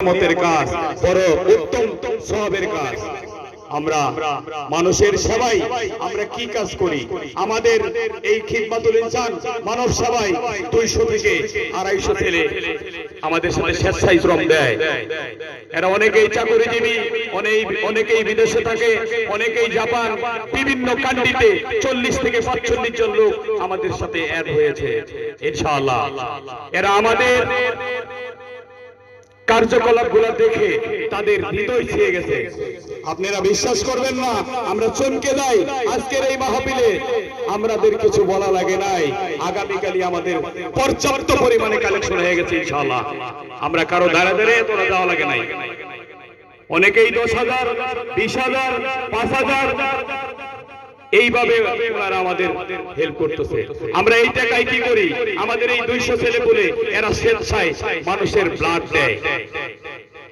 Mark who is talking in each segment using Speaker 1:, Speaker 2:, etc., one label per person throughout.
Speaker 1: মতের কাজ, বড় উত্তম সওয়াবের কাজ। আমরা মানুষের সেবায় আমরা কি কাজ করি? আমাদের এই খিদমাতুল ইনসান মানব সেবায় 200 থেকে 250 ছেলে আমাদের সাথে স্বেচ্ছায় শ্রম দেয়। এরা অনেকেই চাকরিজীবী, অনেকেই বিদেশে থাকে, অনেকেই জাপান, বিভিন্ন কান্ট্রিতে 40 থেকে 45 জন লোক আমাদের সাথে অ্যাড হয়েছে ইনশাআল্লাহ। এরা আমাদের কার্যকলাপগুলো দেখে তাদের হৃদয় ছুঁয়ে গেছে। আপনারা বিশ্বাস করবেন না, আমরা চমকে যাই। আজকের এই মাহফিলে আমাদের কিছু বলা লাগে নাই, আগামীকালই আমাদের পর্যাপ্ত পরিমাণে কালেকশন হয়ে গেছে ইনশাআল্লাহ। আমরা কারো দাঁড়া দাঁড়িয়ে তোলা যাওয়া লাগে নাই। অনেকেই 10,000, 20,000, 5,000 এইভাবে ওনারা আমাদের হেল্প করতেছে। আমরা এই টাকায় কি করি? আমাদের এই 200 ছেলে বলে এরা স্বেচ্ছায় মানুষের ব্লাড দেয়।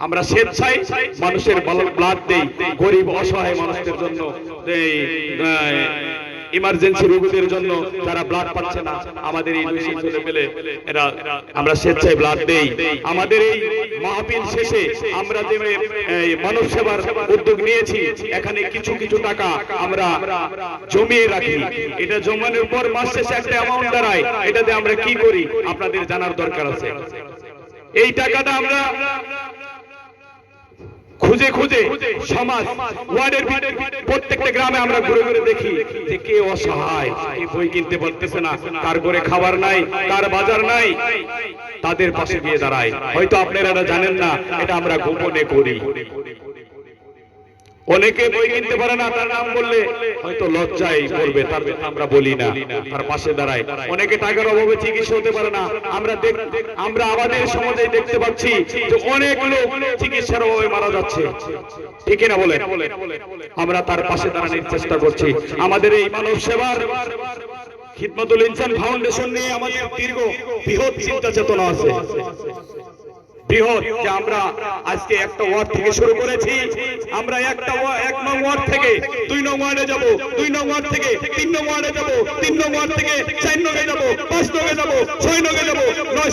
Speaker 1: আমরা স্বেচ্ছায় মানুষের ব্লাড দেই, গরিব অসহায় মানুষদের জন্য, ইমার্জেন্সি রোগীদের জন্য যারা ব্লাড পাচ্ছে না, আমাদের এই 200 ছেলে পেলে এরা আমরা স্বেচ্ছায় ব্লাড দেই। আমাদের এই মাহফিল শেষে আমরা যে মানব সেবার উদ্যোগ নিয়েছি, এখানে কিছু কিছু টাকা আমরা জমিয়ে রাখি। এটা জমানোর পর মাস শেষে একটা অ্যামাউন্ট দাঁড়ায়। এটাতে আমরা কি করি আপনাদের জানার দরকার আছে। এই টাকাটা আমরা খুঁজে খুঁজে সমাজ ওয়ার্ডের প্রত্যেকটা গ্রামে আমরা ঘুরে ঘুরে দেখি যে কে অসহায়, কে বই কিনতে পারতেছে না, কার ঘরে খাবার নাই, কার বাজার নাই, তাদের পাশে গিয়ে দাঁড়ায়। হয়তো আপনারা জানেন না, এটা আমরা গোপনে করি। অনেকে বই কিনতে পারে না, তার নাম বললে হয়তো লজ্জায় পড়বে, তার আমরা বলি না, তার পাশে দাঁড়াই। অনেকে টাকার অভাবে চিকিৎসা হতে পারে না, আমরা আমাদের সমাজে দেখতে পাচ্ছি যে অনেক লোক চিকিৎসার অভাবে মারা যাচ্ছে, ঠিক না বলেন? আমরা তার পাশে দাঁড়ানোর চেষ্টা করছি। আমাদের এই মানব সেবার খিদমাতুল ইনসান ফাউন্ডেশন নিয়ে আমাদের বৃহৎ চিন্তা চেতনা আছে। বৃহৎ যে আমরা আজকে একটা ওয়ার্ড থেকে শুরু করেছি, আমরা এক নং ওয়ার্ড থেকে 2 নং ওয়ার্ডে যাব, 2 নং ওয়ার্ড থেকে 3 নং ওয়ার্ডে যাব, 3 নং ওয়ার্ড থেকে 4 নং এ যাব, 5 নং এ যাব, 6 নং এ যাব।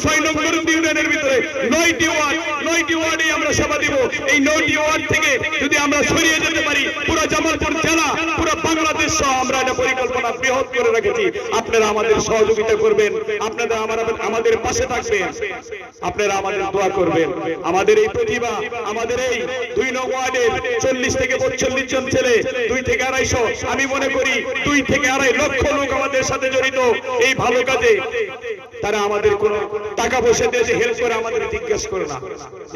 Speaker 1: 6 নং ইউনিয়নের ভিতরে 9টি ওয়ার্ডে আমরা সেবা দিব। এই 9টি ওয়ার্ড থেকে যদি আমরা ছড়িয়ে যেতে পারি পুরো জামালপুর জেলা, পুরো বাংলাদেশ সহ আমরা এটা পরিকল্পনা বৃহৎ করে রেখেছি। আপনারা আমাদের সহযোগিতা করবেন, আপনারা আমাদের পাশে থাকবেন, আপনারা আমাদের দোয়া করবেন। আমাদের এই প্রতিভা, আমাদের এই 2 নং ওয়ার্ডের 40 থেকে 45 জন ছেলে, 2 থেকে 250, আমি মনে করি 2 থেকে 2.5 লক্ষ লোক আমাদের সাথে জড়িত এই ভালো কাজে। তারা আমাদের কোনো টাকা পয়সা দিয়ে যে হেল্প করে আমাদের জিজ্ঞাসা করে না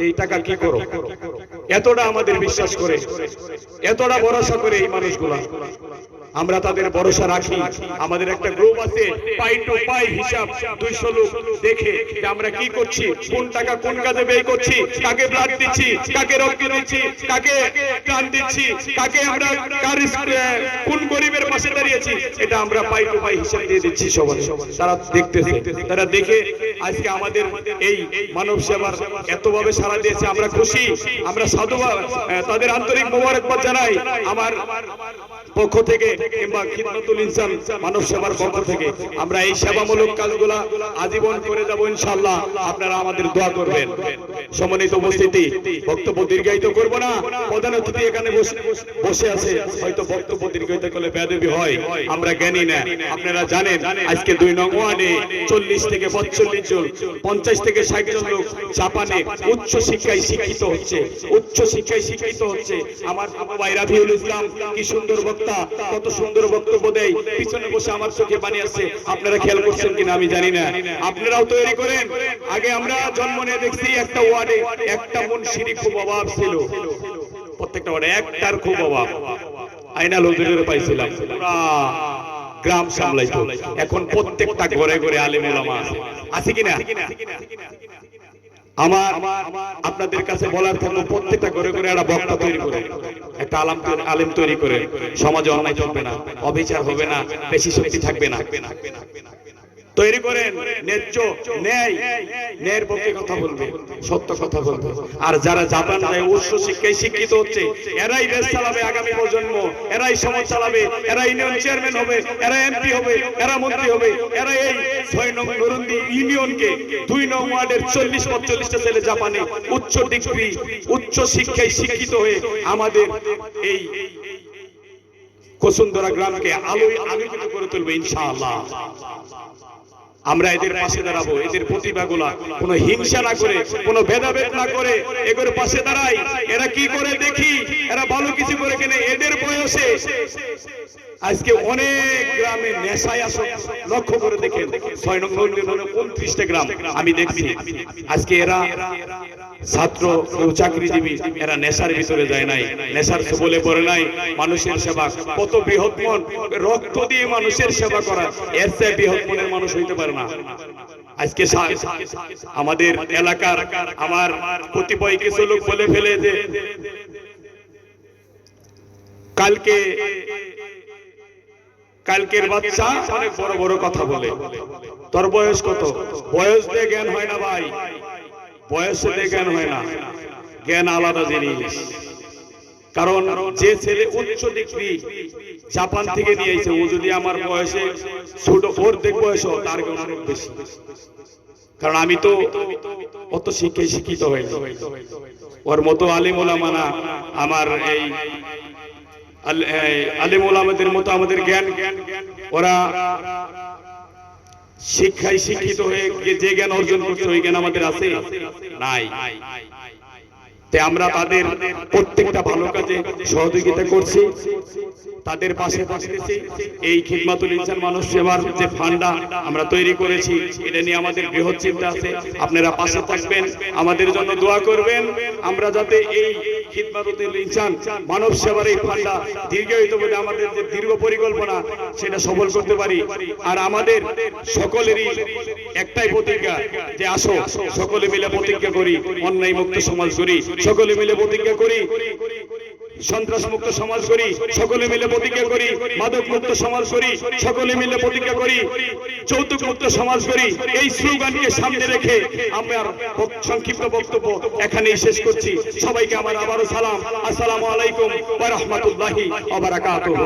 Speaker 1: এই টাকা কি করো। এতটা আমাদের বিশ্বাস করে, এতটা ভরসা করে এই মানুষগুলা, আমরা তাদের ভরসা রাখি। আমাদের একটা গ্রুপ আছে, পাই টু পাই হিসাব, 200 লোক দেখে যে আমরা কি করছি, কোন টাকা কোন কাজে ব্যয় করছি, কাকে ব্লাড দিচ্ছি, কাকে রক্ত দিচ্ছি, কাকে প্রাণ দিচ্ছি, কাকে আমরা কোন গরিবের পাশে দাঁড়িয়েছি, এটা আমরা পাই টু পাই হিসাব দিয়ে দিচ্ছি সবাই। তারা দেখতেছে, তারা দেখে আজকে আমাদের এই মানব সেবার এতভাবে সাড়া দিয়েছে, আমরা খুশি, আমরা সাধুবাদ, তাদের আন্তরিক মোবারকবাদ জানাই আমার পক্ষ থেকে কিংবা খিদমাতুল ইনসান মানব সেবার পক্ষ থেকে। আমরা এই সেবামূলক কাজগুলা আজীবন করে যাব ইনশাআল্লাহ। আপনারা আমাদের দোয়া করবেন। সম্মানিত উপস্থিতি, বক্তব্য দীর্ঘায়িত করব না। প্রধান অতিথি এখানে বসে আছে, হয়তো বক্তব্য দীর্ঘায়িত করলে বেয়াদবি হয়, আমরা জ্ঞানী না। আপনারা জানেন আজকে 2 নং ওয়ার্ডে 40 থেকে 45 জন, 50 থেকে 60 জন লোক জাপানে উচ্চ শিক্ষায় শিক্ষিত হচ্ছে, উচ্চ শিক্ষায় শিক্ষিত হচ্ছে। আমার ভাই রাফিউল ইসলাম কি সুন্দর বক্তা, কত সুন্দর বক্তব্য দেয়, পিছনে বসে আমার চোখে পানি আসছে। আপনারা খেয়াল করছেন কিনা আমি জানি না, আপনারাও তৈরি করেন। আগে আমরা জন্ম নিয়ে দেখছি একটা ওয়ার্ডে একটা মুন্সির খুব অভাব ছিল, প্রত্যেকটা ওয়ার্ডে একটার খুব অভাব। আইনাল হুজুরের পাইছিলাম, পুরা গ্রাম সামলাইতো। এখন প্রত্যেকটা ঘরে ঘরে আলেম ওলামা আছে কিনা? আমার আপনাদের কাছে বলার থাকলো, প্রত্যেকটা ঘরে ঘরে একটা বক্তা তৈরি করে, একটা আলেম তৈরি করে, সমাজে অন্যায় চলবে না, অবিচার হবে না, বেশি শক্তি থাকবে না। তৈরি করেন, ন্যায়ের পক্ষে কথা বলবে, সত্য কথা বলবে। আর যারা জাপান যায় উচ্চ শিক্ষায় শিক্ষিত হচ্ছে, এরাই দেশ চালাবে, আগামী প্রজন্ম এরাই সমাজ চালাবে, এরা ইউনিয়ন চেয়ারম্যান হবে, এরা এমপি হবে, এরা মন্ত্রী হবে, এরা এই 6 নং নরুন্দি ইউনিয়নকে 2 নং ওয়ার্ডের 40-45টা ছেলে জাপানে উচ্চ ডিগ্রি উচ্চ শিক্ষায় শিক্ষিত হয়ে আমাদের এই বসুন্ধরা গ্রামকে আলোকিত করে তুলবে ইনশাআল্লাহ। আমরা এদের পাশে দাঁড়াবো, এদের প্রতিভাগুলা কোনো হিংসা না করে, কোনো ভেদাভেদ না করে এদের পাশে দাঁড়াই। এরা কি করে দেখি, এরা ভালো কিছু করে কিনে। এদের বয়সে আজকে অনেক গ্রামে নেশায় লক্ষ্য করে দেখেন, 6 নং 29টা গ্রাম আমি দেখছি। আজকে এরা ছাত্র চাকরিজীবী, এরা নেশার ভিতরে যায় নাই, নেশার বলে পড়ে নাই। মানুষের সেবা কত বৃহৎ মন, রক্ত দিয়ে মানুষের সেবা করা, এর চেয়ে বৃহৎ মনের মানুষ হইতে পারে না। আজকে আমাদের এলাকার আমার কতিপয় কিছু লোক বলে ফেলে যে কালকের বাচ্চা অনেক বড় বড় কথা বলে। তোর বয়স কত? বয়স দিয়ে জ্ঞান হয় না ভাই, বয়স দিয়ে জ্ঞান হয় না, জ্ঞান আলাদা জিনিস। কারণ যে ছেলে উচ্চ ডিগ্রি জাপান থেকে নিয়ে এসেছে, ও যদি আমার বয়সে ছোট, ওর দেখ বয়স তার জ্ঞান অনেক বেশি। কারণ আমি তো অত শিক্ষায় শিক্ষিত হইনি, ওর মতো আলিম ওলামা না। আমার এই আলিম ওলামাদের মতো আমাদের জ্ঞান, ওরা শিক্ষায় শিক্ষিত হয়ে যে জ্ঞান অর্জন করছে ওই জ্ঞান আমাদের আছে নাই। তাই আমরা তাদের প্রত্যেকটা ভালো কাজে সহযোগিতা করছি, তাদের পাশে থাকতেছি। এই খিদমাতুল ইনসান মানব সেবার যে ফান্ডা আমরা তৈরি করেছি, এটা নিয়ে আমাদের বৃহৎ চিন্তা আছে। আপনারা পাশে থাকবেন, আমাদের জন্য দোয়া করবেন, আমরা যাতে এই খিদমাতুল ইনসান মানব সেবার এই ফান্ডা দীর্ঘায়িতভাবে আমাদের যে দীর্ঘ পরিকল্পনা সেটা সফল করতে পারি। আর আমাদের সকলেরই একটাই প্রতিজ্ঞা যে আসো সকলে মিলে প্রতিজ্ঞা করি অন্যায় মুক্ত সমাজ করি, সকলে মিলে প্রতিজ্ঞা করি সন্ত্রাস মুক্ত সমাজ করি, সকলে মিলে প্রতিজ্ঞা করি মাদক মুক্ত সমাজ করি, সকলে মিলে প্রতিজ্ঞা করি যৌতুক মুক্ত সমাজ করি। এই স্লোগানকে সামনে রেখে আমার সংক্ষিপ্ত বক্তব্য এখানেই শেষ করছি। সবাইকে আমার আবারও সালাম, আসসালামু আলাইকুম ওয়া রাহমাতুল্লাহি ওয়া বারাকাতুহু।